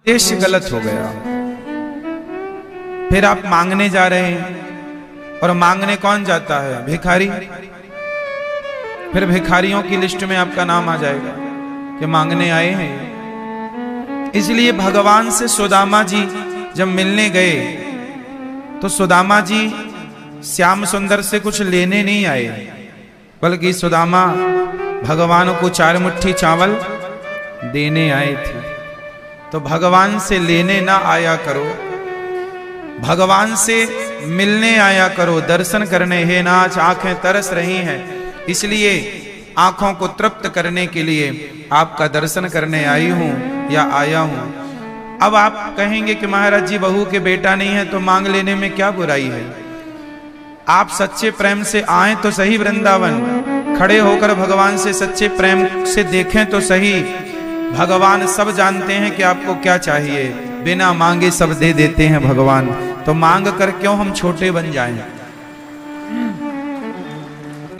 उद्देश्य गलत हो गया। फिर आप मांगने जा रहे हैं, और मांगने कौन जाता है? भिखारी। फिर भिखारियों की लिस्ट में आपका नाम आ जाएगा कि मांगने आए हैं। इसलिए भगवान से सुदामा जी जब मिलने गए तो सुदामा जी श्याम सुंदर से कुछ लेने नहीं आए, बल्कि सुदामा भगवान को 4 मुट्ठी चावल देने आए थे। तो भगवान से लेने ना आया करो, भगवान से मिलने आया करो, दर्शन करने। हे नाथ, आंखें तरस रही हैं, इसलिए आंखों को तृप्त करने के लिए आपका दर्शन करने आई हूं या आया हूं। अब आप कहेंगे कि महाराज जी बहू के बेटा नहीं है तो मांग लेने में क्या बुराई है? आप सच्चे प्रेम से आए तो सही वृंदावन, खड़े होकर भगवान से सच्चे प्रेम से देखें तो सही। भगवान सब जानते हैं कि आपको क्या चाहिए, बिना मांगे सब दे देते हैं भगवान। तो मांग कर क्यों हम छोटे बन जाएं?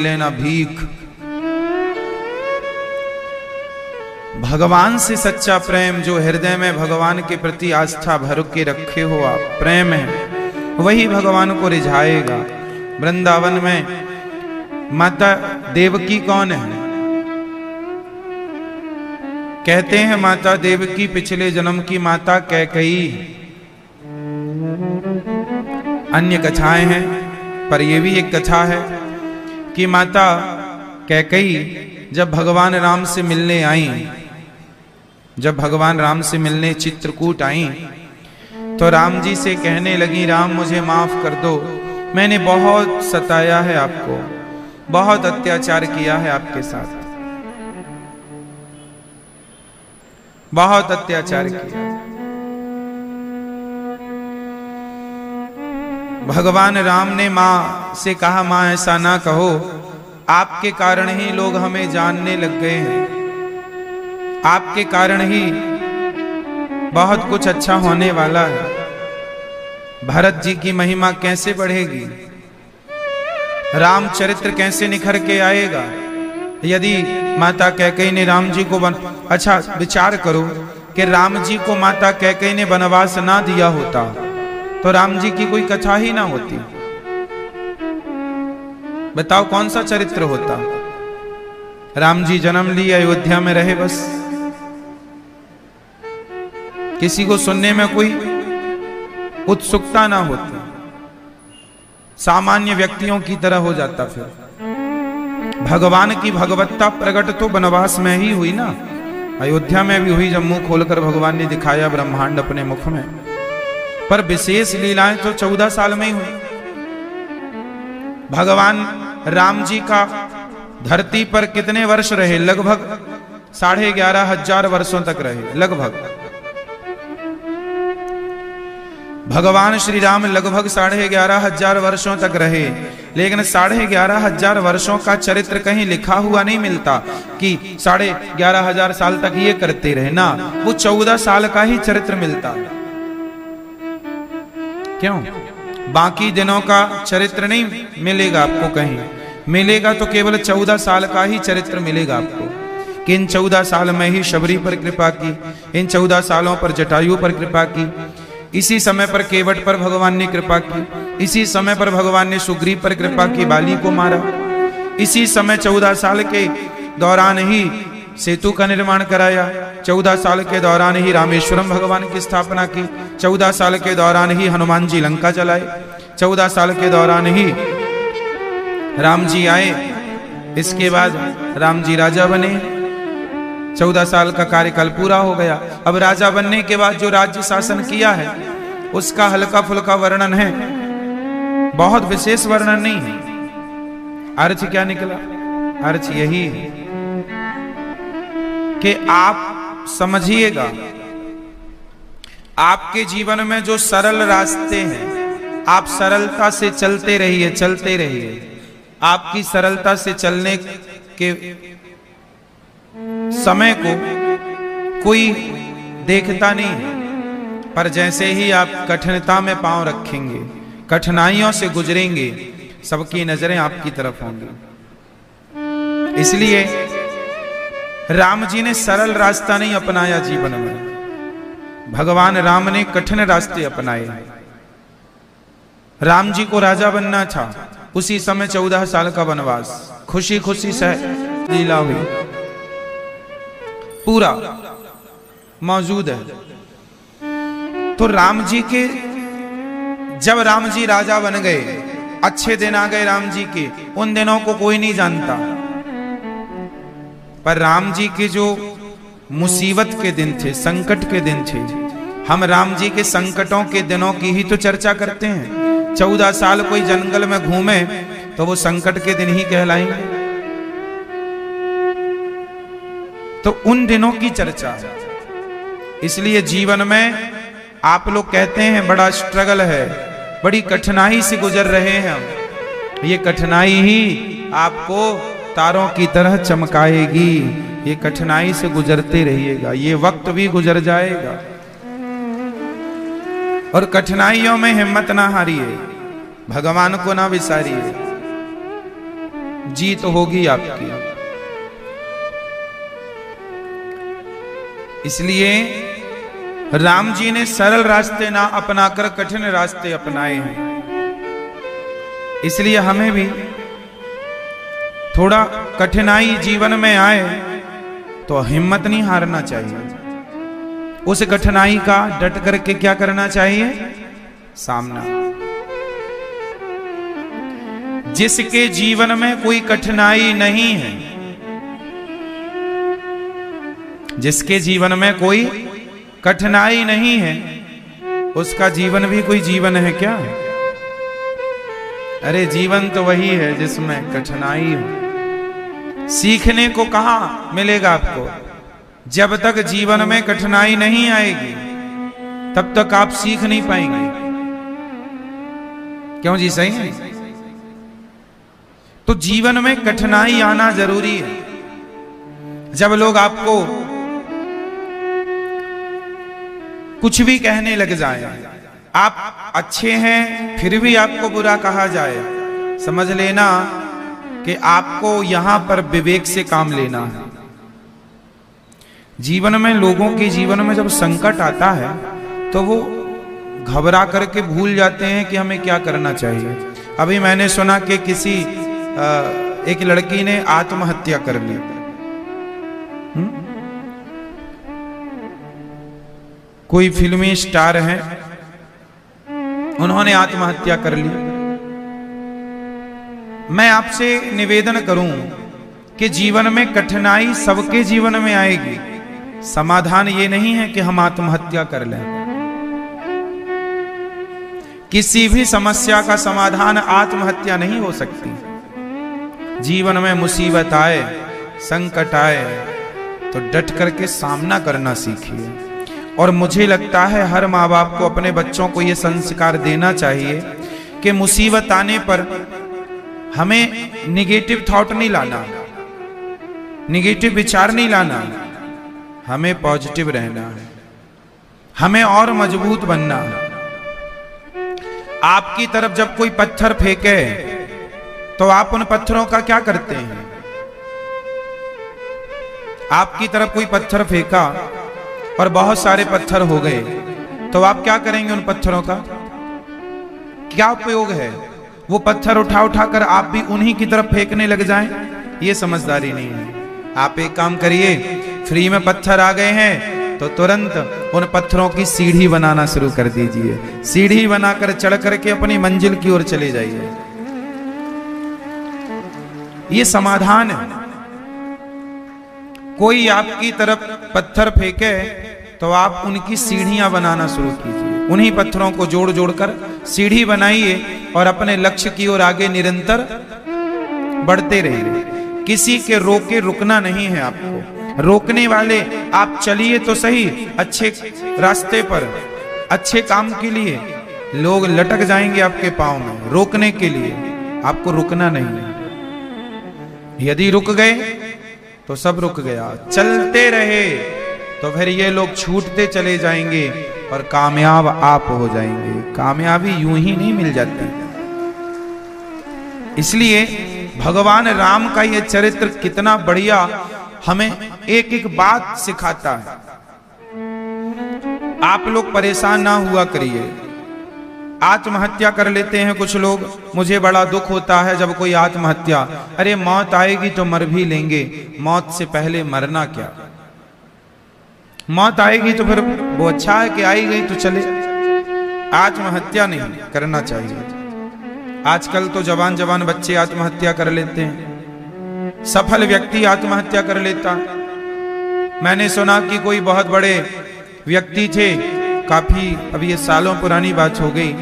लेना भीख। भगवान से सच्चा प्रेम, जो हृदय में भगवान के प्रति आस्था भर के रखे हो आप, प्रेम है, वही भगवान को रिझाएगा। वृंदावन में माता देवकी कौन है? कहते हैं माता देवकी पिछले जन्म की माता कैकेयी। अन्य कथाएं हैं, पर यह भी एक कथा है कि माता कैकेयी जब भगवान राम से मिलने आई, जब भगवान राम से मिलने चित्रकूट आई, तो राम जी से कहने लगी, राम मुझे माफ कर दो, मैंने बहुत सताया है आपको, बहुत अत्याचार किया है आपके साथ, बहुत अत्याचार किया। भगवान राम ने मां से कहा, मां ऐसा ना कहो, आपके कारण ही लोग हमें जानने लग गए हैं, आपके कारण ही बहुत कुछ अच्छा होने वाला है। भरत जी की महिमा कैसे बढ़ेगी, राम चरित्र कैसे निखर के आएगा यदि माता कैकेयी ने राम जी को अच्छा विचार करो कि राम जी को माता कैकेयी ने वनवास ना दिया होता तो राम जी की कोई कथा ही ना होती। बताओ कौन सा चरित्र होता? राम जी जन्म लिए, अयोध्या में रहे, बस किसी को सुनने में कोई उत्सुकता ना होती, सामान्य व्यक्तियों की तरह हो जाता। फिर भगवान की भगवत्ता प्रकट तो वनवास में ही हुई ना, अयोध्या में भी हुई, जब मुंह खोलकर भगवान ने दिखाया ब्रह्मांड अपने मुख में। पर विशेष लीलाएं तो 14 साल में ही हुई। भगवान राम जी का धरती पर कितने वर्ष रहे? लगभग 11,500 वर्षों तक रहे, लगभग। भगवान श्री राम लगभग 11,500 वर्षों तक रहे, लेकिन 11,500 वर्षों का चरित्र कहीं लिखा हुआ नहीं मिलता कि 11,500 साल तक ये करते रहे ना, वो 14 साल का ही चरित्र मिलता। क्यों? बाकी दिनों का चरित्र नहीं मिलेगा आपको, कहीं मिलेगा तो केवल 14 साल का ही चरित्र मिलेगा आपको। कि इन 14 साल में ही शबरी पर कृपा की, इन 14 सालों पर जटायु पर कृपा की, इसी समय पर केवट पर भगवान ने कृपा की, इसी समय पर भगवान ने सुग्रीव पर कृपा की, बाली को मारा, इसी समय 14 साल के दौरान ही सेतु का निर्माण कराया, 14 साल के दौरान ही रामेश्वरम भगवान की स्थापना की, 14 साल के दौरान ही हनुमान जी लंका चलाए, 14 साल के दौरान ही राम जी आए, इसके बाद राम जी राजा बने, 14 साल का कार्यकाल पूरा हो गया। अब राजा बनने के बाद जो राज्य शासन किया है उसका हल्का फुल्का वर्णन है, बहुत विशेष वर्णन नहीं है। अर्थ क्या निकला? अर्थ यही है कि आप समझिएगा, आपके जीवन में जो सरल रास्ते हैं, आप सरलता से चलते रहिए, चलते रहिए। आपकी सरलता से चलने के समय को कोई देखता नहीं है, पर जैसे ही आप कठिनता में पांव रखेंगे, कठिनाइयों से गुजरेंगे, सबकी नजरें आपकी तरफ होंगी। इसलिए राम जी ने सरल रास्ता नहीं अपनाया जीवन में, भगवान राम ने कठिन रास्ते अपनाए। राम जी को राजा बनना था, उसी समय 14 साल का वनवास, खुशी खुशी से लीला हुई, पूरा मौजूद है। तो राम जी के, जब राम जी राजा बन गए, अच्छे दिन आ गए राम जी के, उन दिनों को कोई नहीं जानता, पर राम जी के जो मुसीबत के दिन थे, संकट के दिन थे, हम राम जी के संकटों के दिनों की ही तो चर्चा करते हैं। 14 साल कोई जंगल में घूमे तो वो संकट के दिन ही कहलाएंगे। तो उन दिनों की चर्चा है। इसलिए जीवन में आप लोग कहते हैं बड़ा स्ट्रगल है, बड़ी कठिनाई से गुजर रहे हैं हम। ये कठिनाई ही आपको तारों की तरह चमकाएगी। ये कठिनाई से गुजरते रहिएगा, ये वक्त भी गुजर जाएगा। और कठिनाइयों में हिम्मत ना हारिए, भगवान को ना विसारिए, जीत होगी आपकी। इसलिए राम जी ने सरल रास्ते ना अपनाकर कठिन रास्ते अपनाए हैं। इसलिए हमें भी थोड़ा कठिनाई जीवन में आए तो हिम्मत नहीं हारना चाहिए। उस कठिनाई का डट करके क्या करना चाहिए? सामना। जिसके जीवन में कोई कठिनाई नहीं है, जिसके जीवन में कोई कठिनाई नहीं है, उसका जीवन भी कोई जीवन है क्या? अरे जीवन तो वही है जिसमें कठिनाई हो। सीखने को कहां मिलेगा आपको? जब तक जीवन में कठिनाई नहीं आएगी तब तक आप सीख नहीं पाएंगे। क्यों जी? सही है। तो जीवन में कठिनाई आना जरूरी है। जब लोग आपको कुछ भी कहने लग जाए, आप अच्छे हैं फिर भी आपको बुरा कहा जाए, समझ लेना कि आपको यहां पर विवेक से काम लेना है। जीवन में, लोगों के जीवन में जब संकट आता है तो वो घबरा करके भूल जाते हैं कि हमें क्या करना चाहिए। अभी मैंने सुना कि किसी एक लड़की ने आत्महत्या कर ली। कोई फिल्मी स्टार हैं, उन्होंने आत्महत्या कर ली। मैं आपसे निवेदन करूं कि जीवन में कठिनाई सबके जीवन में आएगी। समाधान ये नहीं है कि हम आत्महत्या कर लें। किसी भी समस्या का समाधान आत्महत्या नहीं हो सकती। जीवन में मुसीबत आए, संकट आए तो डट करके सामना करना सीखिए। और मुझे लगता है हर माँ बाप को अपने बच्चों को यह संस्कार देना चाहिए कि मुसीबत आने पर हमें निगेटिव थॉट नहीं लाना, निगेटिव विचार नहीं लाना, हमें पॉजिटिव रहना है, हमें और मजबूत बनना है। आपकी तरफ जब कोई पत्थर फेंके तो आप उन पत्थरों का क्या करते हैं? आपकी तरफ कोई पत्थर फेंका और बहुत सारे पत्थर हो गए तो आप क्या करेंगे? उन पत्थरों का क्या उपयोग है? वो पत्थर उठा उठा कर आप भी उन्हीं की तरफ फेंकने लग जाएं? ये समझदारी नहीं है। आप एक काम करिए, फ्री में पत्थर आ गए हैं तो तुरंत उन पत्थरों की सीढ़ी बनाना शुरू कर दीजिए। सीढ़ी बनाकर चढ़ करके अपनी मंजिल की ओर चले जाइए। ये समाधान है। कोई आपकी तरफ पत्थर फेंके तो आप उनकी सीढ़ियां बनाना शुरू कीजिए। उन्हीं पत्थरों को जोड़ जोड़कर सीढ़ी बनाइए और अपने लक्ष्य की ओर आगे निरंतर बढ़ते रहिए। किसी के रोके रुकना नहीं है आपको। रोकने वाले आप चलिए तो सही अच्छे रास्ते पर, अच्छे काम के लिए। लोग लटक जाएंगे आपके पांव में। रोकने के लिए आपको रुकना नहीं है। यदि रुक गए तो सब रुक गया। चलते रहे तो फिर ये लोग छूटते चले जाएंगे और कामयाब आप हो जाएंगे। कामयाबी यूं ही नहीं मिल जाती। इसलिए भगवान राम का यह चरित्र कितना बढ़िया हमें एक एक बात सिखाता है। आप लोग परेशान ना हुआ करिए। आत्महत्या कर लेते हैं कुछ लोग, मुझे बड़ा दुख होता है जब कोई आत्महत्या। अरे मौत आएगी तो मर भी लेंगे, मौत से पहले मरना क्या। मौत आएगी तो फिर वो अच्छा है कि आई गई तो चले। आत्महत्या नहीं करना चाहिए। आजकल तो जवान जवान बच्चे आत्महत्या कर लेते हैं, सफल व्यक्ति आत्महत्या कर लेता। मैंने सुना कि कोई बहुत बड़े व्यक्ति थे, काफी अभी ये सालों पुरानी बात हो गई,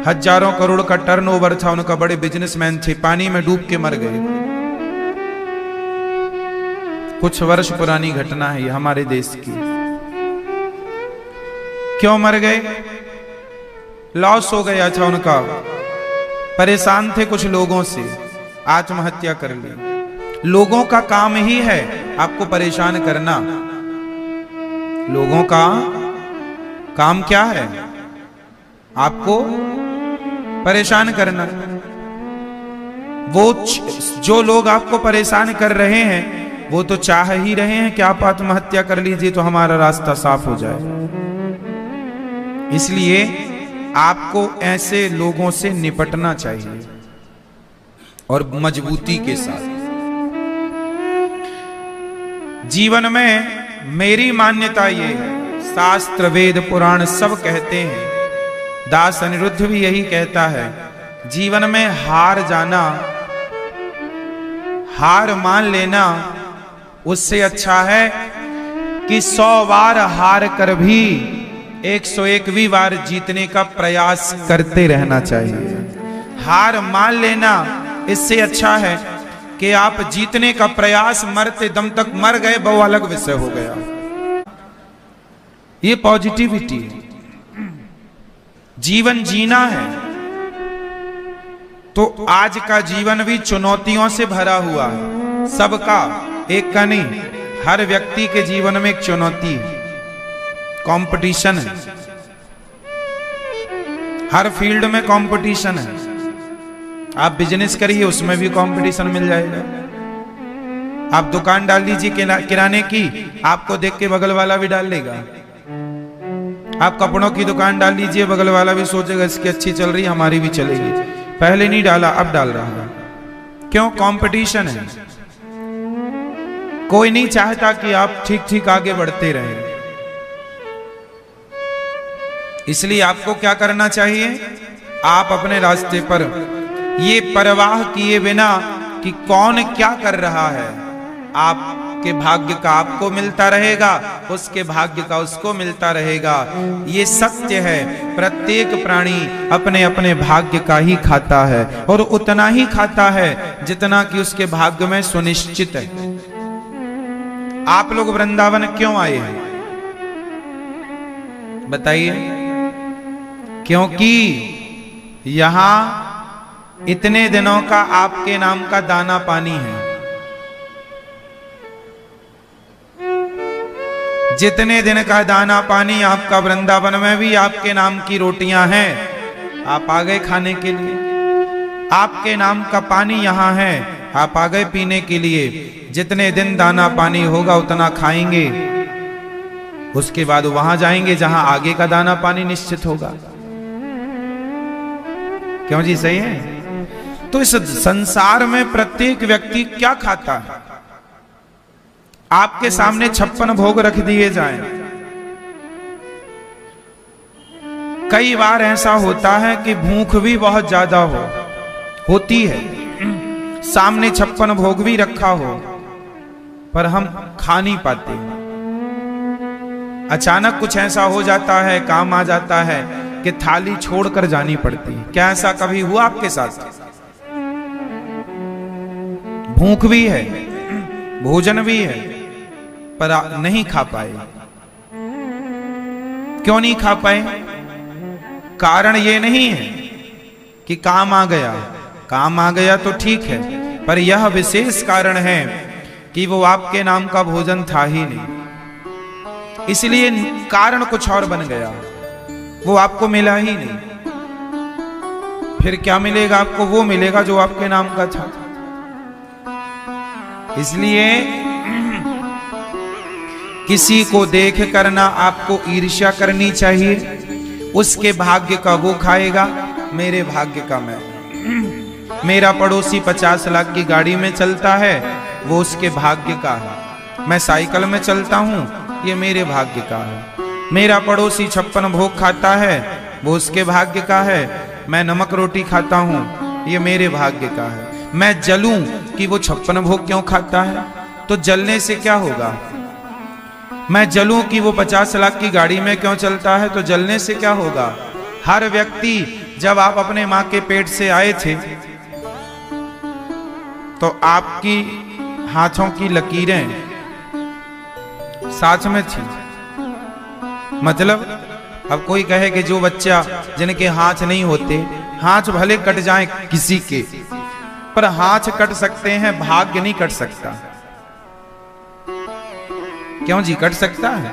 हजारों करोड़ का टर्नओवर था उनका, बड़े बिजनेसमैन थे, पानी में डूब के मर गए। कुछ वर्ष पुरानी घटना है ये हमारे देश की। क्यों मर गए? लॉस हो गया था उनका, परेशान थे कुछ लोगों से, आत्महत्या कर ली। लोगों का काम ही है आपको परेशान करना। लोगों का काम क्या है? आपको परेशान करना। वो जो लोग आपको परेशान कर रहे हैं वो तो चाह ही रहे हैं कि आप आत्महत्या कर लीजिए तो हमारा रास्ता साफ हो जाए। इसलिए आपको ऐसे लोगों से निपटना चाहिए और मजबूती के साथ। जीवन में मेरी मान्यता ये है, शास्त्र वेद पुराण सब कहते हैं, दास अनिरुद्ध भी यही कहता है, जीवन में हार जाना, हार मान लेना उससे अच्छा है कि 100 बार हार कर भी 101वीं बार जीतने का प्रयास करते रहना चाहिए। हार मान लेना इससे अच्छा है कि आप जीतने का प्रयास मरते दम तक मर गए, वो अलग विषय हो गया। ये पॉजिटिविटी है, जीवन जीना है। तो आज का जीवन भी चुनौतियों से भरा हुआ है, सबका, एक का नहीं, हर व्यक्ति के जीवन में एक चुनौती है, कंपटीशन है। हर फील्ड में कंपटीशन है। आप बिजनेस करिए उसमें भी कंपटीशन मिल जाएगा। आप दुकान डाल लीजिए किराने की, आपको देख के बगल वाला भी डाल लेगा। आप कपड़ों की दुकान डाल लीजिए, बगल वाला भी सोचेगा इसकी अच्छी चल रही है, हमारी भी चलेगी। पहले नहीं डाला अब डाल रहा है। क्यों? कंपटीशन है। कोई नहीं चाहता कि आप ठीक ठीक आगे बढ़ते रहें। इसलिए आपको क्या करना चाहिए? आप अपने रास्ते पर ये परवाह किए बिना कि कौन क्या कर रहा है, आपके भाग्य का आपको मिलता रहेगा, उसके भाग्य का उसको मिलता रहेगा। ये सत्य है, प्रत्येक प्राणी अपने अपने भाग्य का ही खाता है और उतना ही खाता है जितना कि उसके भाग्य में सुनिश्चित है। आप लोग वृंदावन क्यों आए हैं बताइए? क्योंकि यहां इतने दिनों का आपके नाम का दाना पानी है। जितने दिन का दाना पानी आपका वृंदावन में भी आपके नाम की रोटियां हैं, आप आ गए खाने के लिए। आपके नाम का पानी यहां है, आप आ गए पीने के लिए। जितने दिन दाना पानी होगा उतना खाएंगे, उसके बाद वहां जाएंगे जहां आगे का दाना पानी निश्चित होगा। क्यों जी? सही है। तो इस संसार में प्रत्येक व्यक्ति क्या खाता है? आपके सामने 56 भोग रख दिए जाएं। कई बार ऐसा होता है कि भूख भी बहुत ज्यादा होती है, सामने 56 भोग भी रखा हो, पर हम खा नहीं पाते। अचानक कुछ ऐसा हो जाता है, काम आ जाता है कि थाली छोड़कर जानी पड़ती है। क्या ऐसा कभी हुआ आपके साथ? भूख भी है, भोजन भी है, पर नहीं खा पाए। क्यों नहीं खा पाए? कारण ये नहीं है कि काम आ गया, काम आ गया तो ठीक है, पर यह विशेष कारण है कि वो आपके नाम का भोजन था ही नहीं, इसलिए कारण कुछ और बन गया, वो आपको मिला ही नहीं। फिर क्या मिलेगा आपको? वो मिलेगा जो आपके नाम का था। किसी को देख कर ना आपको ईर्ष्या करनी चाहिए। उसके भाग्य का वो खाएगा, मेरे भाग्य का मैं। मेरा पड़ोसी 50 लाख की गाड़ी में चलता है, वो उसके भाग्य का है। मैं साइकिल में चलता हूँ, ये मेरे भाग्य का है। मेरा पड़ोसी 56 भोग खाता है, वो उसके भाग्य का है। मैं नमक रोटी खाता हूँ, ये मेरे भाग्य का है। मैं जलूं कि वो 56 भोग क्यों खाता है, तो जलने से क्या होगा। मैं जलूं कि वो 50 लाख की गाड़ी में क्यों चलता है, तो जलने से क्या होगा। हर व्यक्ति, जब आप अपने मां के पेट से आए थे तो आपकी हाथों की लकीरें साथ में थी। मतलब अब कोई कहे कि जो बच्चा जिनके हाथ नहीं होते, हाथ भले कट जाएं किसी के, पर हाथ कट सकते हैं, भाग्य नहीं कट सकता। क्यों जी, कट सकता है।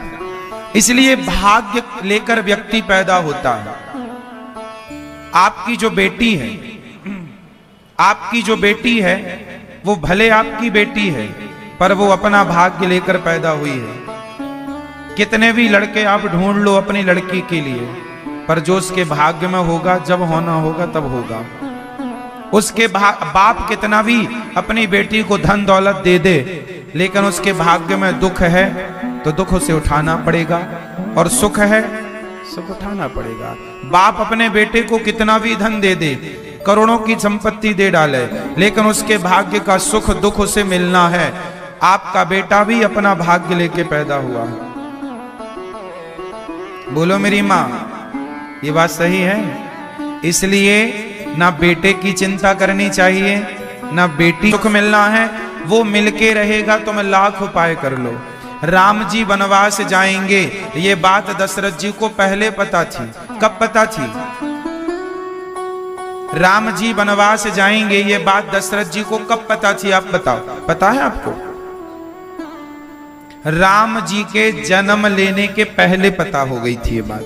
इसलिए भाग्य लेकर व्यक्ति पैदा होता है। आपकी जो बेटी है, आपकी जो बेटी है, वो भले आपकी बेटी है, पर वो अपना भाग्य लेकर पैदा हुई है। कितने भी लड़के आप ढूंढ लो अपनी लड़की के लिए, पर जो उसके भाग्य में होगा, जब होना होगा तब होगा। उसके बाप कितना भी अपनी बेटी को धन दौलत दे दे, लेकिन उसके भाग्य में दुख है तो दुख उसे उठाना पड़ेगा, और सुख है सुख उठाना पड़ेगा। बाप अपने बेटे को कितना भी धन दे दे, करोड़ों की संपत्ति दे डाले, लेकिन उसके भाग्य का सुख दुख उसे मिलना है। आपका बेटा भी अपना भाग्य लेके पैदा हुआ है। बोलो मेरी माँ, ये बात सही है। इसलिए ना बेटे की चिंता करनी चाहिए, ना बेटी सुख मिलना है, वो मिलके रहेगा। तुम लाख उपाय कर लो। राम जी वनवास जाएंगे, ये बात दशरथ जी को पहले पता थी। कब पता थी? राम जी वनवास जाएंगे, ये बात दशरथ जी को कब पता थी, आप बताओ। पता है आपको? राम जी के जन्म लेने के पहले पता हो गई थी ये बात।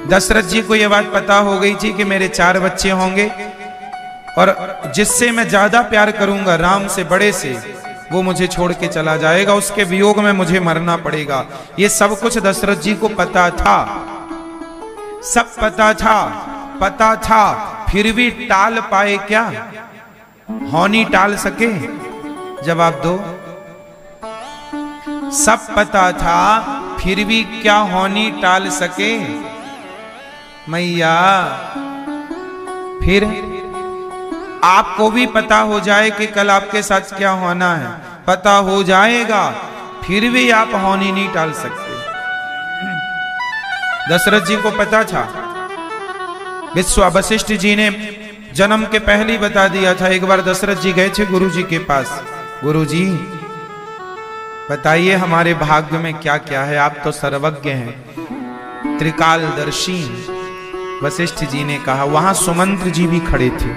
दशरथ जी को यह बात पता हो गई थी कि मेरे 4 बच्चे होंगे, और जिससे मैं ज्यादा प्यार करूंगा, राम से बड़े से, वो मुझे छोड़ के चला जाएगा, उसके वियोग में मुझे मरना पड़ेगा। ये सब कुछ दशरथ जी को पता था, सब पता था, फिर भी टाल पाए क्या? होनी टाल सके? जवाब दो। सब पता था, फिर भी क्या होनी टाल सके? मैया, फिर आपको भी पता हो जाए कि कल आपके साथ क्या होना है, पता हो जाएगा, फिर भी आप होनी नहीं टाल सकते। दशरथ जी को पता था। वशिष्ठ जी ने जन्म के पहले ही बता दिया था। एक बार दशरथ जी गए थे गुरु जी के पास। गुरु जी बताइए हमारे भाग्य में क्या क्या है, आप तो सर्वज्ञ हैं, त्रिकालदर्शी। वशिष्ठ जी ने कहा। वहां सुमंत्र जी भी खड़े थे।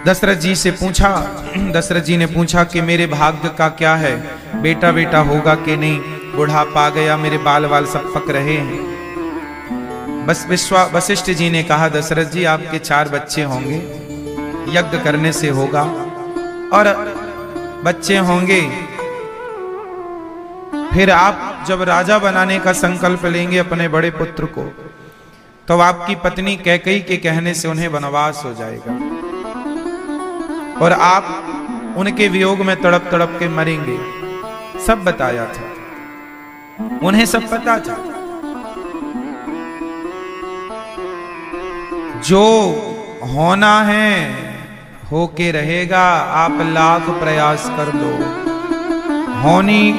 दशरथ जी से पूछा, दशरथ जी ने पूछा कि मेरे भाग्य का क्या है, बेटा बेटा होगा कि नहीं, बुढ़ापा आ गया, मेरे बाल बाल सब पक रहे हैं। बस वशिष्ठ जी ने कहा, दशरथ जी आपके 4 बच्चे होंगे, यज्ञ करने से होगा, और बच्चे होंगे, फिर आप जब राजा बनाने का संकल्प लेंगे अपने बड़े पुत्र को, तो आपकी पत्नी कैकेयी के कहने से उन्हें वनवास हो जाएगा, और आप उनके वियोग में तड़प तड़प के मरेंगे। सब बताया था, उन्हें सब पता था। जो होना है होके रहेगा, आप लाख प्रयास कर लो, होनी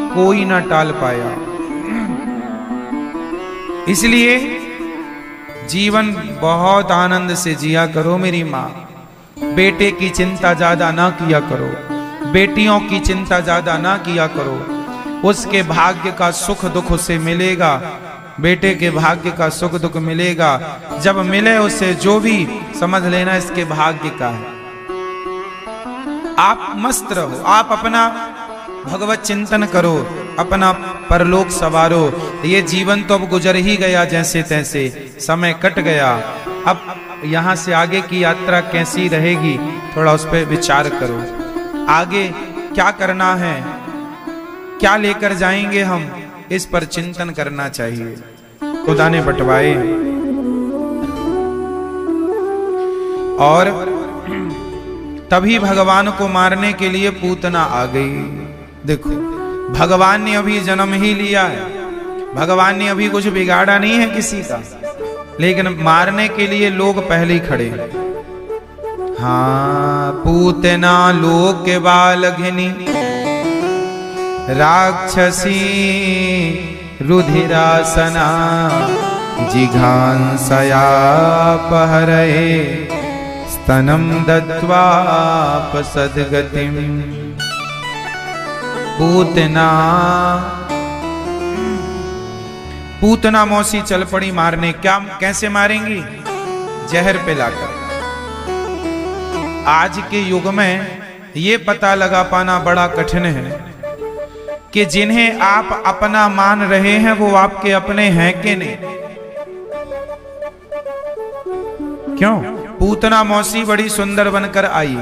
कोई ना टाल पाया। इसलिए जीवन बहुत आनंद से जिया करो मेरी माँ। बेटे की चिंता ज्यादा ना किया करो, बेटियों की चिंता ज्यादा ना किया करो। उसके भाग्य का सुख दुख उसे मिलेगा, बेटे के भाग्य का सुख दुख मिलेगा। जब मिले उसे जो भी, समझ लेना इसके भाग्य का है। आप मस्त रहो, आप अपना भगवत चिंतन करो, अपना परलोक सवारो। ये जीवन तो अब गुजर ही गया जैसे तैसे, समय कट गया। अब यहाँ से आगे की यात्रा कैसी रहेगी, थोड़ा उस पर विचार करो। आगे क्या करना है, क्या लेकर जाएंगे हम, इस पर चिंतन करना चाहिए। खुदा ने बंटवाए और तभी भगवान को मारने के लिए पूतना आ गई। देखो, भगवान ने अभी जन्म ही लिया है, भगवान ने अभी कुछ बिगाड़ा नहीं है किसी का, लेकिन मारने के लिए लोग पहले ही खड़े हैं। हाँ, पूतना लोक के बाल घिनी राक्षसी रुधिरासना जिघांसया पहरये स्तनम दत्वापसद्गतिम। पूतना मौसी चल पड़ी मारने। क्या, कैसे मारेंगी? जहर पिलाकर। आज के युग में ये पता लगा पाना बड़ा कठिन है कि जिन्हें आप अपना मान रहे हैं वो आपके अपने हैं कि नहीं। क्यों? पूतना मौसी बड़ी सुंदर बनकर आई,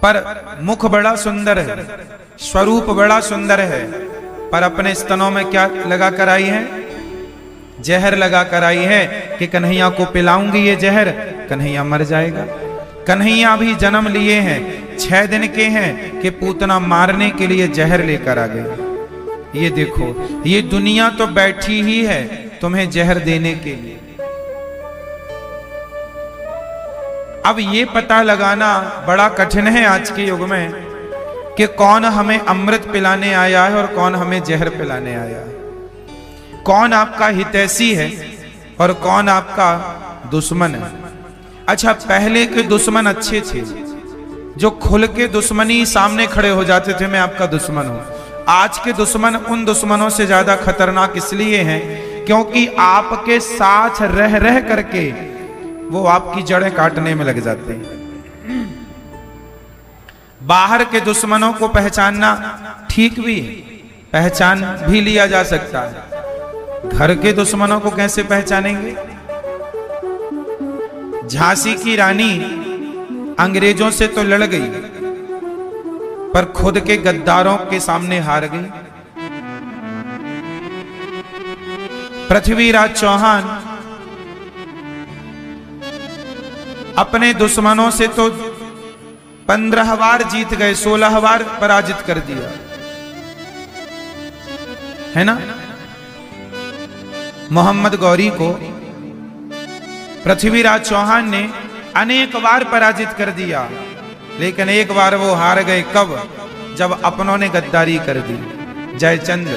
पर मुख बड़ा सुंदर है, स्वरूप बड़ा सुंदर है, पर अपने स्तनों में क्या लगा कर आई है? जहर लगा कर आई है कि कन्हैया को पिलाऊंगी ये जहर, कन्हैया मर जाएगा। कन्हैया भी जन्म लिए हैं, 6 दिन के हैं कि पूतना मारने के लिए जहर लेकर आ गए। ये देखो, ये दुनिया तो बैठी ही है तुम्हें जहर देने के लिए। अब ये पता लगाना बड़ा कठिन है आज के युग में कि कौन हमें अमृत पिलाने आया है और कौन हमें जहर पिलाने आया है, कौन आपका हितैषी है और कौन आपका दुश्मन है। अच्छा, पहले के दुश्मन अच्छे थे, जो खुल के दुश्मनी सामने खड़े हो जाते थे, मैं आपका दुश्मन हूं। आज के दुश्मन उन दुश्मनों से ज्यादा खतरनाक इसलिए हैं क्योंकि आपके साथ रह रह करके वो आपकी जड़ें काटने में लग जाते हैं। बाहर के दुश्मनों को पहचानना ठीक भी है, पहचान भी लिया जा सकता है। घर के दुश्मनों को कैसे पहचानेंगे? झांसी की रानी अंग्रेजों से तो लड़ गई, पर खुद के गद्दारों के सामने हार गई। पृथ्वीराज चौहान अपने दुश्मनों से तो 15 बार जीत गए, 16 बार पराजित कर दिया, है ना। मोहम्मद गौरी को पृथ्वीराज चौहान ने अनेक बार पराजित कर दिया, लेकिन एक बार वो हार गए। कब? जब अपनों ने गद्दारी कर दी। जयचंद,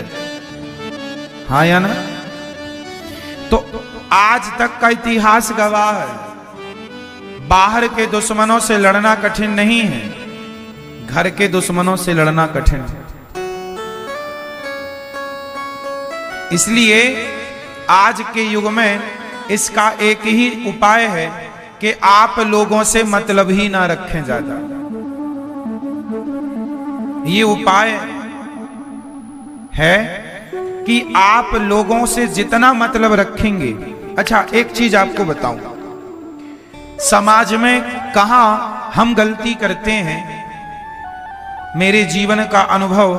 हाँ या ना? तो आज तक का इतिहास गवाह है, बाहर के दुश्मनों से लड़ना कठिन नहीं है, घर के दुश्मनों से लड़ना कठिन है। इसलिए आज के युग में इसका एक ही उपाय है कि आप लोगों से मतलब ही ना रखें ज्यादा। ये उपाय है कि आप लोगों से जितना मतलब रखेंगे। अच्छा, एक चीज आपको बताऊं, समाज में कहां हम गलती करते हैं, मेरे जीवन का अनुभव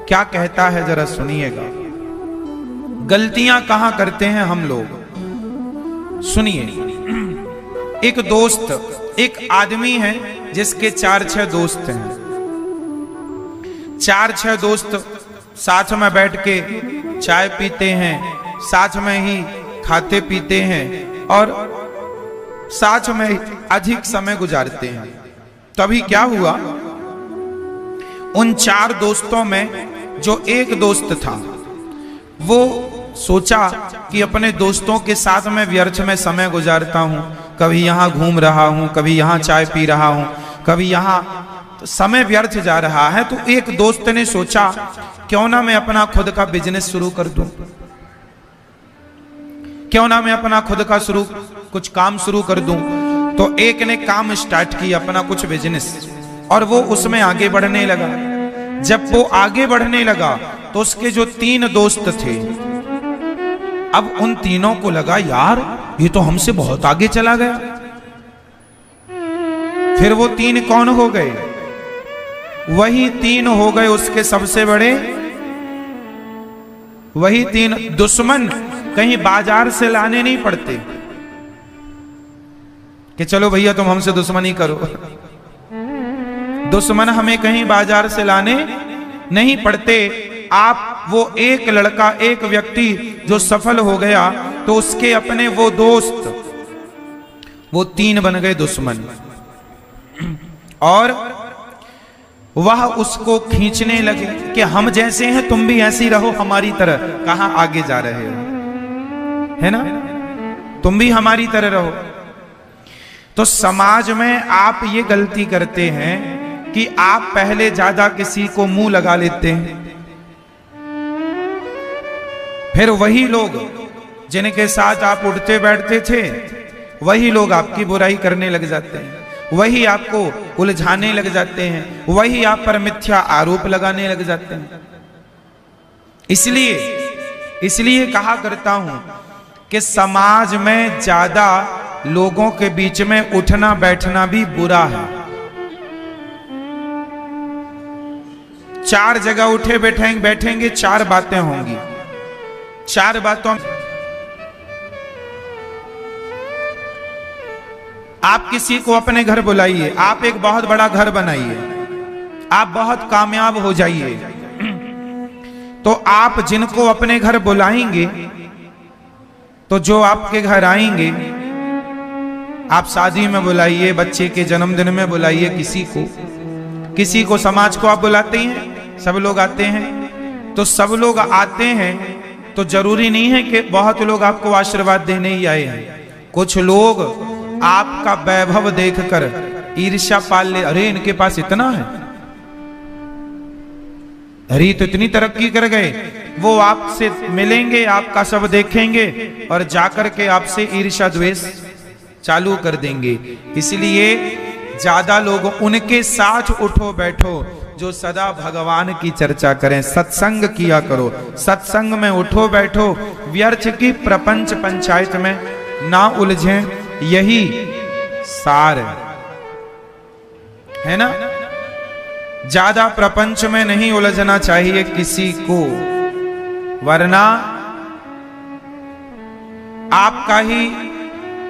क्या कहता है जरा सुनिएगा। गलतियां कहां करते हैं हम लोग, सुनिए। एक दोस्त, एक आदमी है जिसके 4-6 दोस्त हैं। 4-6 दोस्त साथ में बैठ के चाय पीते हैं, साथ में ही खाते पीते हैं और साथ में अधिक समय गुजारते हैं। तभी क्या हुआ, उन 4 दोस्तों में जो एक दोस्त था वो सोचा कि अपने दोस्तों के साथ में व्यर्थ में समय गुजारता हूं, कभी यहां घूम रहा हूं, कभी यहां चाय पी रहा हूं, कभी यहां, तो समय व्यर्थ जा रहा है। तो एक दोस्त ने सोचा क्यों ना मैं अपना खुद का बिजनेस शुरू कर दूं, क्यों ना मैं अपना खुद का कुछ काम शुरू कर दूं। तो एक ने काम स्टार्ट किया, अपना कुछ बिजनेस, और वो उसमें आगे बढ़ने लगा। जब वो आगे बढ़ने लगा तो उसके जो 3 दोस्त थे, अब उन तीनों को लगा यार ये तो हमसे बहुत आगे चला गया। फिर वो 3 कौन हो गए? वही 3 हो गए उसके सबसे बड़े। वही 3 दुश्मन कहीं बाजार से लाने नहीं पड़ते कि चलो भैया तुम हमसे दुश्मनी करो। दुश्मन हमें कहीं बाजार से लाने नहीं पड़ते। आप वो एक लड़का, एक व्यक्ति जो सफल हो गया तो उसके अपने वो दोस्त, वो 3 बन गए दुश्मन, और वह उसको खींचने लगे कि हम जैसे हैं तुम भी ऐसी रहो हमारी तरह। कहां आगे जा रहे हो, है ना? तुम भी हमारी तरह रहो। तो समाज में आप ये गलती करते हैं कि आप पहले ज्यादा किसी को मुंह लगा लेते हैं, फिर वही लोग जिनके साथ आप उठते बैठते थे वही लोग आपकी बुराई करने लग जाते हैं, वही आपको उलझाने लग जाते हैं, वही आप पर मिथ्या आरोप लगाने लग जाते हैं। इसलिए कहा करता हूं कि समाज में ज्यादा लोगों के बीच में उठना बैठना भी बुरा है। 4 जगह उठे बैठेंगे 4 बातें होंगी। 4 बातों, आप किसी को अपने घर बुलाइए, आप एक बहुत बड़ा घर बनाइए, आप बहुत कामयाब हो जाइए, तो आप जिनको अपने घर बुलाएंगे तो जो आपके घर आएंगे, आप शादी में बुलाइए, बच्चे के जन्मदिन में बुलाइए, किसी को समाज को आप बुलाते हैं, सब लोग आते हैं। तो सब लोग आते हैं तो जरूरी नहीं है कि बहुत लोग आपको आशीर्वाद देने ही आए हैं। कुछ लोग आपका वैभव देखकर ईर्ष्या पाल ले, अरे इनके पास इतना है, अरे तो इतनी तरक्की कर गए। वो आपसे मिलेंगे, आपका सब देखेंगे और जाकर के आपसे ईर्ष्या द्वेष चालू कर देंगे। इसलिए ज्यादा लोग उनके साथ उठो बैठो जो सदा भगवान की चर्चा करें। सत्संग किया करो, सत्संग में उठो बैठो, व्यर्थ की प्रपंच पंचायत में ना उलझें, यही सार है ना। ज्यादा प्रपंच में नहीं उलझना चाहिए किसी को, वरना आपका ही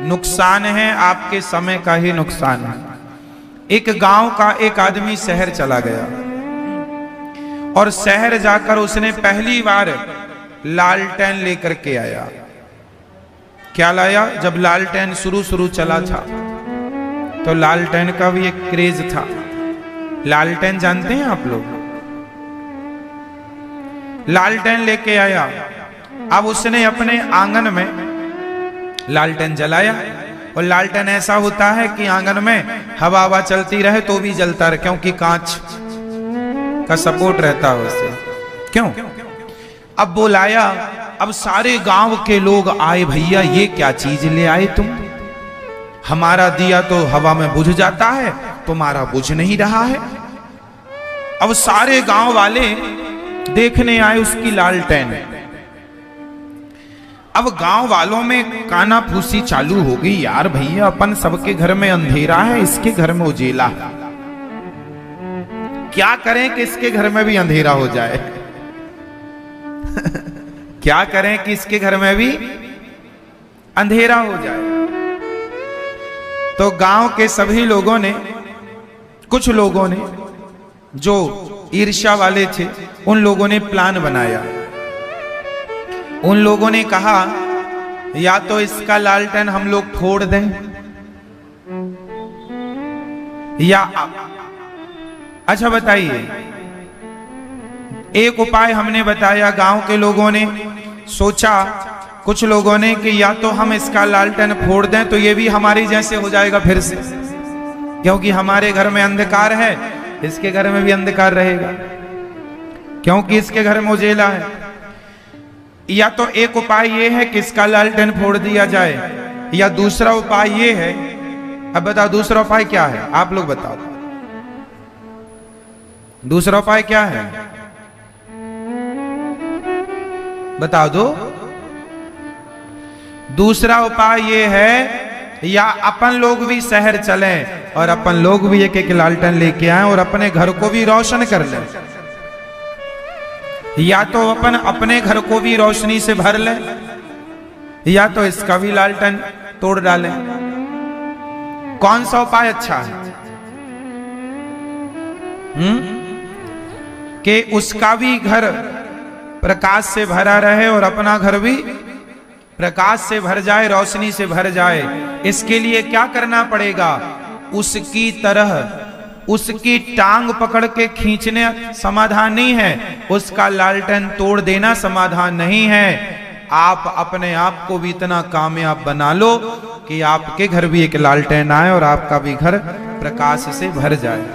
नुकसान है, आपके समय का ही नुकसान है। एक गांव का एक आदमी शहर चला गया और शहर जाकर उसने पहली बार लालटेन लेकर के आया। क्या लाया? जब लालटेन शुरू चला था तो लालटेन का भी एक क्रेज था। लालटेन जानते हैं आप लोग? लालटेन लेके आया। अब उसने अपने आंगन में लालटेन जलाया, और लालटेन ऐसा होता है कि आंगन में हवा चलती रहे तो भी जलता रहे, क्योंकि कांच का सपोर्ट रहता है उससे। क्यों? अब वो लाया, अब सारे गांव के लोग आए, भैया ये क्या चीज ले आए तुम? हमारा दिया तो हवा में बुझ जाता है, तुम्हारा बुझ नहीं रहा है। अब सारे गांव वाले देखने आए उसकी लालटेन। अब गांव वालों में काना फूसी चालू हो गई, यार भैया अपन सबके घर में अंधेरा है, इसके घर में उजेला, क्या करें कि इसके घर में भी अंधेरा हो जाए। क्या करें कि इसके घर में भी अंधेरा हो जाए। तो गांव के सभी लोगों ने, कुछ लोगों ने जो ईर्ष्या वाले थे, उन लोगों ने प्लान बनाया। उन लोगों ने कहा या तो इसका लालटेन हम लोग फोड़ दें, या अच्छा बताइए, एक उपाय हमने बताया, गांव के लोगों ने सोचा, कुछ लोगों ने कि या तो हम इसका लालटेन फोड़ दें तो ये भी हमारी जैसे हो जाएगा फिर से, क्योंकि हमारे घर में अंधकार है, इसके घर में भी अंधकार रहेगा, क्योंकि इसके घर में उजेला है। या तो एक उपाय ये है कि इसका लालटेन फोड़ दिया जाए, या दूसरा उपाय ये है, अब बताओ दूसरा उपाय क्या है? आप लोग बताओ, दूसरा उपाय क्या है? बता दो। दूसरा उपाय ये है, या अपन लोग भी शहर चलें, और अपन लोग भी एक एक लालटेन लेके आए और अपने घर को भी रोशन कर लें। या तो अपन अपने घर को भी रोशनी से भर लें, या तो इसका भी लालटेन तोड़ डालें। कौन सा उपाय अच्छा है? कि उसका भी घर प्रकाश से भरा रहे और अपना घर भी प्रकाश से भर जाए, रोशनी से भर जाए। इसके लिए क्या करना पड़ेगा? उसकी तरह उसकी टांग पकड़ के खींचने समाधान नहीं है, उसका लालटेन तोड़ देना समाधान नहीं है। आप अपने आप को भी इतना कामयाब बना लो कि आपके घर भी एक लालटेन आए और आपका भी घर प्रकाश से भर जाए।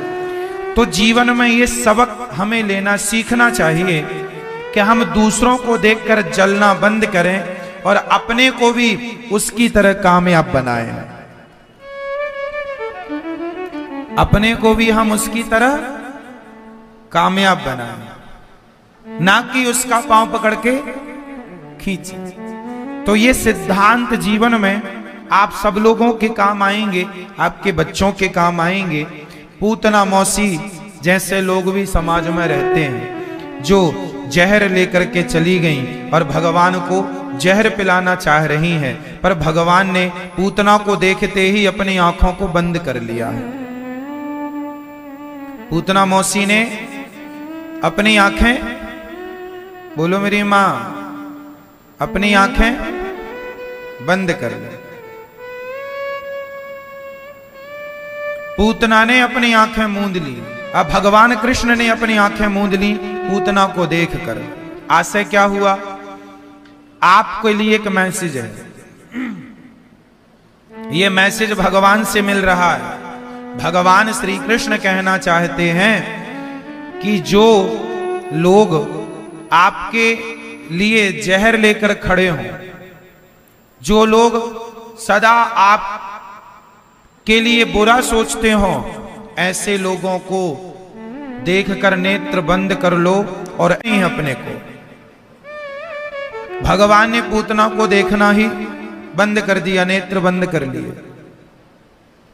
तो जीवन में ये सबक हमें लेना सीखना चाहिए कि हम दूसरों को देखकर जलना बंद करें और अपने को भी उसकी तरह कामयाब बनाएं। अपने को भी हम उसकी तरह कामयाब बनाएं, ना कि उसका पांव पकड़ के खींचे। तो ये सिद्धांत जीवन में आप सब लोगों के काम आएंगे, आपके बच्चों के काम आएंगे। पूतना मौसी जैसे लोग भी समाज में रहते हैं, जो जहर लेकर के चली गईं और भगवान को जहर पिलाना चाह रही हैं, पर भगवान ने पूतना को देखते ही अपनी आंखों को बंद कर लिया है। पूतना मौसी ने अपनी आंखें, बोलो मेरी मां, अपनी आंखें बंद कर ली। पूतना ने अपनी आंखें मूंद ली। अब भगवान कृष्ण ने अपनी आंखें मूंद ली पूतना को देखकर। आज से क्या हुआ? आपके लिए एक मैसेज है, यह मैसेज भगवान से मिल रहा है। भगवान श्री कृष्ण कहना चाहते हैं कि जो लोग आपके लिए जहर लेकर खड़े हों, जो लोग सदा आप के लिए बुरा सोचते हो, ऐसे लोगों को देखकर नेत्र बंद कर लो और अपने को। भगवान ने पूतना को देखना ही बंद कर दिया, नेत्र बंद कर लिए।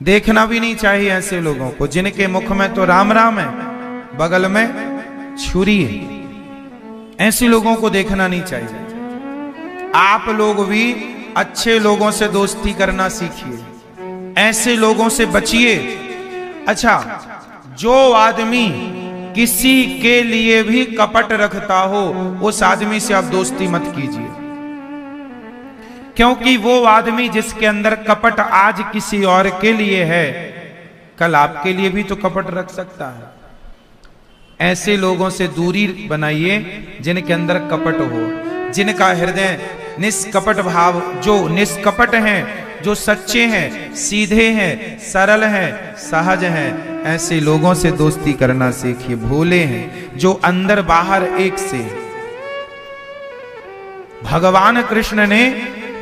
देखना भी नहीं चाहिए ऐसे लोगों को जिनके मुख में तो राम राम है, बगल में छुरी है। ऐसे लोगों को देखना नहीं चाहिए। आप लोग भी अच्छे लोगों से दोस्ती करना सीखिए, ऐसे लोगों से बचिए। अच्छा, जो आदमी किसी के लिए भी कपट रखता हो, उस आदमी से आप दोस्ती मत कीजिए, क्योंकि वो आदमी जिसके अंदर कपट आज किसी और के लिए है, कल आपके लिए भी तो कपट रख सकता है। ऐसे लोगों से दूरी बनाइए जिनके अंदर कपट हो, जिनका हृदय निष्कपट भाव, जो निष्कपट हैं, जो सच्चे हैं, सीधे हैं, सरल हैं, सहज हैं, ऐसे लोगों से दोस्ती करना सीखिए। भोले हैं, जो अंदर बाहर एक से। भगवान कृष्ण ने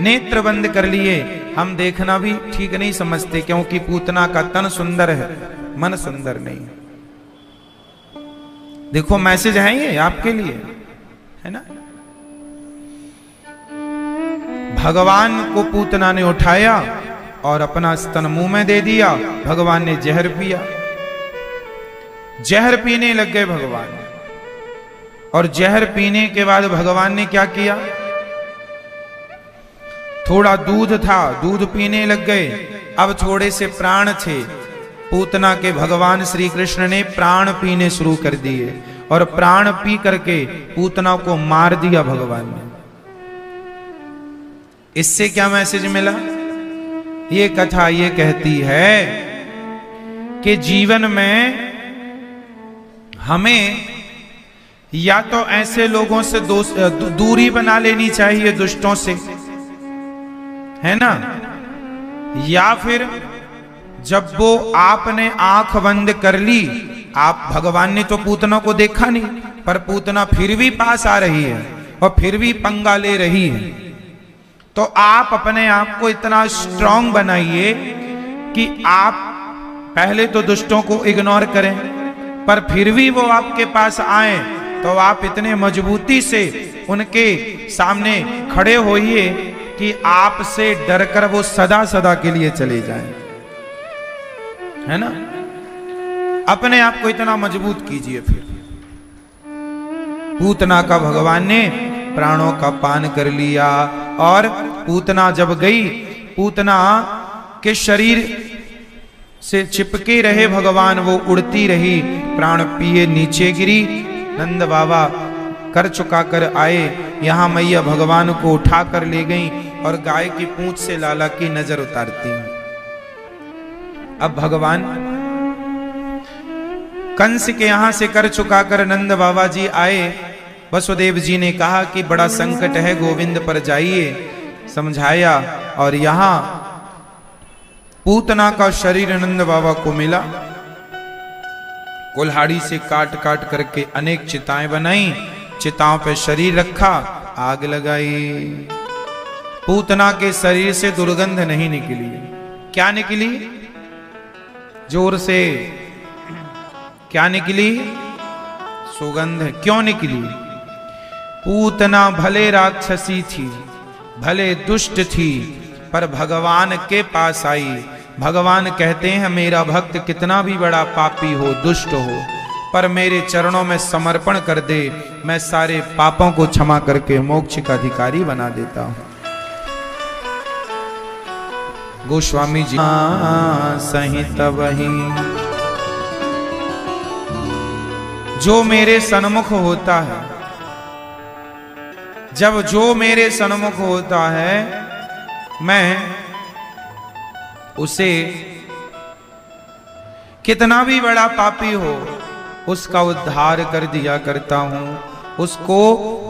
नेत्र बंद कर लिए। हम देखना भी ठीक नहीं समझते, क्योंकि पूतना का तन सुंदर है, मन सुंदर नहीं। देखो मैसेज है ये आपके लिए, है ना। भगवान को पूतना ने उठाया और अपना स्तन मुंह में दे दिया। भगवान ने जहर पिया, जहर पीने लग गए भगवान। और जहर पीने के बाद भगवान ने क्या किया? थोड़ा दूध था, दूध पीने लग गए। अब थोड़े से प्राण थे पूतना के, भगवान श्री कृष्ण ने प्राण पीने शुरू कर दिए और प्राण पी करके पूतना को मार दिया भगवान ने। इससे क्या मैसेज मिला? ये कथा ये कहती है कि जीवन में हमें या तो ऐसे लोगों से दूरी बना लेनी चाहिए, दुष्टों से, है ना, या फिर जब वो आपने आंख बंद कर ली, आप, भगवान ने तो पूतना को देखा नहीं, पर पूतना फिर भी पास आ रही है और फिर भी पंगा ले रही है, तो आप अपने आप को इतना स्ट्रांग बनाइए कि आप पहले तो दुष्टों को इग्नोर करें, पर फिर भी वो आपके पास आए तो आप इतने मजबूती से उनके सामने खड़े होइए कि आपसे डरकर वो सदा सदा के लिए चले जाएं। है ना। अपने आप को इतना मजबूत कीजिए। फिर पूतना का भगवान ने प्राणों का पान कर लिया और पूतना जब गई, पूतना के शरीर से चिपके रहे भगवान, वो उड़ती रही, प्राण पिए नीचे गिरी। नंद बाबा कर चुका कर आए, यहां मैया भगवान को उठा कर ले गई और गाय की पूंछ से लाला की नजर उतारती हैं। अब भगवान कंस के यहां से कर चुका कर नंद बाबा जी आए। वसुदेव जी ने कहा कि बड़ा संकट है, गोविंद पर जाइए, समझाया। और यहां पूतना का शरीर नंद बाबा को मिला। कुल्हाड़ी से काट काट करके अनेक चिताएं बनाई, चिताओं पे शरीर रखा, आग लगाई। पूतना के शरीर से दुर्गंध नहीं निकली। क्या निकली? जोर से क्या निकली? सुगंध। क्यों निकली? पूतना भले राक्षसी थी, भले दुष्ट थी, पर भगवान के पास आई। भगवान कहते हैं मेरा भक्त कितना भी बड़ा पापी हो, दुष्ट हो, पर मेरे चरणों में समर्पण कर दे, मैं सारे पापों को क्षमा करके मोक्ष का अधिकारी बना देता हूं। गोस्वामी जी सहित वही जो मेरे सन्मुख होता है, जब जो मेरे सन्मुख होता है, मैं उसे कितना भी बड़ा पापी हो उसका उद्धार कर दिया करता हूं, उसको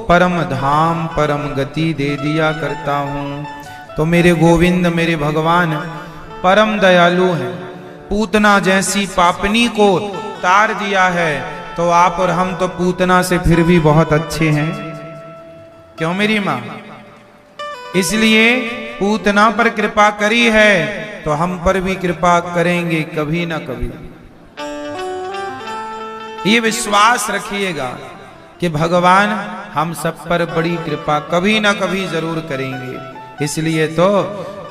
परम धाम परम गति दे दिया करता हूं। तो मेरे गोविंद, मेरे भगवान परम दयालु हैं। पूतना जैसी पापनी को तार दिया है, तो आप और हम तो पूतना से फिर भी बहुत अच्छे हैं। क्यों मेरी मां? इसलिए पूतना पर कृपा करी है तो हम पर भी कृपा करेंगे कभी ना कभी। ये विश्वास रखिएगा कि भगवान हम सब पर बड़ी कृपा कभी ना कभी जरूर करेंगे। इसलिए तो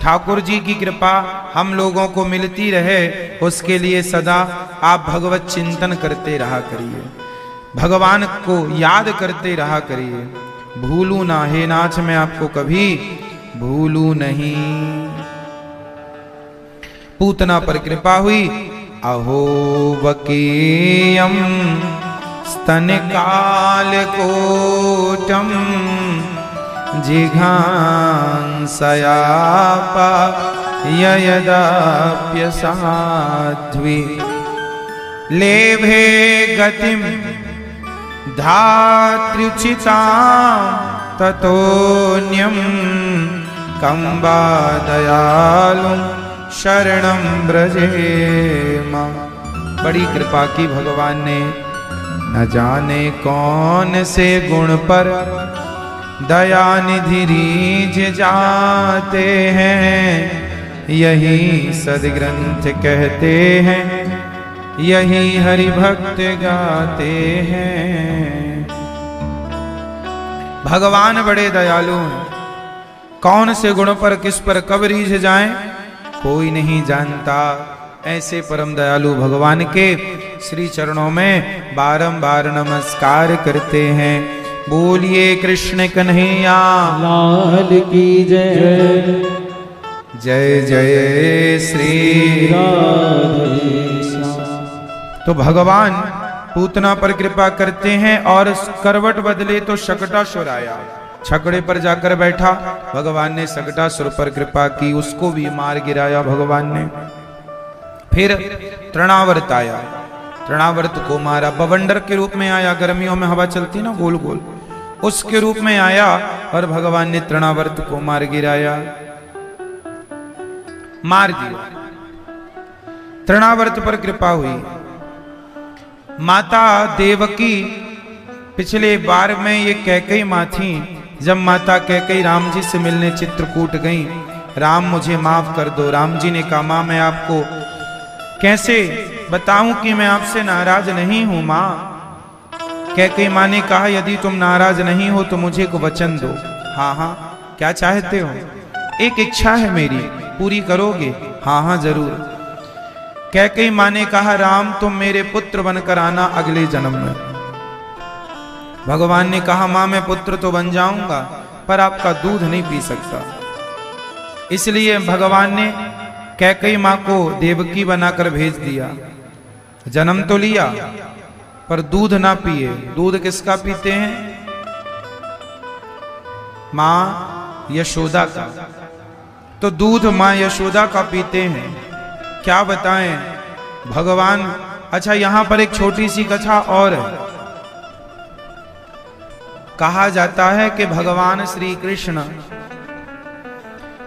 ठाकुर जी की कृपा हम लोगों को मिलती रहे, उसके लिए सदा आप भगवत चिंतन करते रहा करिए, भगवान को याद करते रहा करिए। भूलू ना हे नाथ, मैं आपको कभी भूलू नहीं। पूतना पर कृपा हुई। अहो वकीयम स्तन काल कोटम जिघांसयापा ययदाप्यसाध्वी लेभे गतिम धात्र्युचितां ततोऽन्यं कंबा दयालुं शरणं व्रजेम। बड़ी कृपा की भगवान ने, न जाने कौन से गुण पर दया निधि रीझ जाते हैं, यही सदग्रंथ कहते हैं, यही हरि भक्त गाते हैं। भगवान बड़े दयालु हैं। कौन से गुण पर किस पर कब रीझ जाएं कोई नहीं जानता। ऐसे परम दयालु भगवान के श्री चरणों में बारंबार नमस्कार करते हैं। बोलिए कृष्ण कन्हैया लाल की जय। जय जय श्री राधे। तो भगवान पूतना पर कृपा करते हैं और करवट बदले तो शकटासुर आया। छकड़े पर जाकर बैठा, भगवान ने शकटासुर पर कृपा की, उसको भी मार गिराया भगवान ने। फिर तृणावर्त आया, तृणावर्त को मारा। बवंडर के रूप में आया, गर्मियों में हवा चलती ना गोल गोल, उसके रूप में आया और भगवान ने तृणावर्त को मार गिराया, मार दिया। तृणावर्त पर कृपा हुई। माता देवकी पिछले बार में ये कैकेयी मां थी, जब माता कैकेयी राम जी से मिलने चित्रकूट गई, राम मुझे माफ कर दो। राम जी ने कहा मां मैं आपको कैसे बताऊं कि मैं आपसे नाराज नहीं हूं मां। कैकेयी मां ने कहा यदि तुम नाराज नहीं हो तो मुझे को वचन दो। हाँ हाँ क्या चाहते हो? एक इच्छा है मेरी, पूरी करोगे? हाँ हाँ जरूर। कैकेयी माँ ने कहा, राम तुम मेरे पुत्र बनकर आना अगले जन्म में। भगवान ने कहा, माँ मैं पुत्र तो बन जाऊंगा पर आपका दूध नहीं पी सकता। इसलिए भगवान ने कैकेयी माँ को देवकी बनाकर भेज दिया। जन्म तो लिया पर दूध ना पिए। दूध किसका पीते हैं? माँ यशोदा का। तो दूध माँ यशोदा का पीते हैं। क्या बताएं भगवान। अच्छा, यहां पर एक छोटी सी कथा और है। कहा जाता है कि भगवान श्री कृष्ण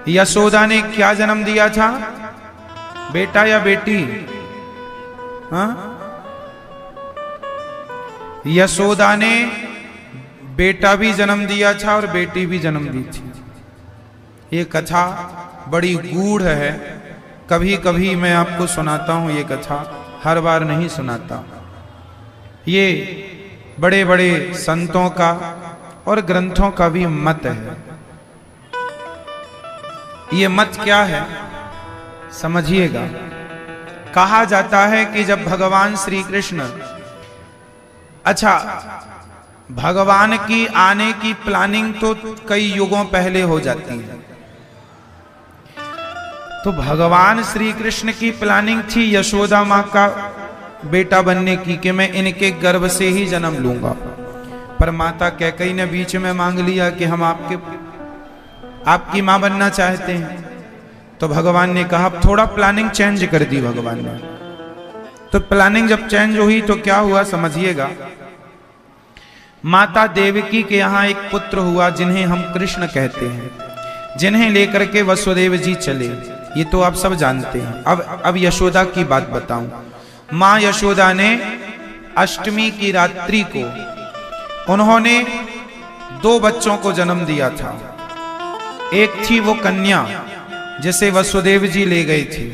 यशोदा ने क्या जन्म दिया था? बेटा या बेटी? हाँ, यशोदा ने बेटा भी जन्म दिया था और बेटी भी जन्म दी थी। ये कथा बड़ी गूढ़ है। कभी कभी मैं आपको सुनाता हूं ये कथा, हर बार नहीं सुनाता। ये बड़े बड़े संतों का और ग्रंथों का भी मत है। ये मत क्या है समझिएगा। कहा जाता है कि जब भगवान श्री कृष्ण, अच्छा, भगवान की आने की प्लानिंग तो कई युगों पहले हो जाती है। तो भगवान श्री कृष्ण की प्लानिंग थी यशोदा माँ का बेटा बनने की, कि मैं इनके गर्भ से ही जन्म लूंगा। पर माता कैकेयी ने बीच में मांग लिया कि हम आपकी माँ बनना चाहते हैं। तो भगवान ने कहा, थोड़ा प्लानिंग चेंज कर दी भगवान ने। तो प्लानिंग जब चेंज हुई तो क्या हुआ समझिएगा। माता देवकी के यहाँ एक पुत्र हुआ जिन्हें हम कृष्ण कहते हैं, जिन्हें लेकर के वसुदेव जी चले। ये तो आप सब जानते हैं। अब यशोदा की बात बताऊं। माँ यशोदा ने अष्टमी की रात्रि को उन्होंने 2 बच्चों को जन्म दिया था। एक थी वो कन्या जिसे वसुदेव जी ले गए थे,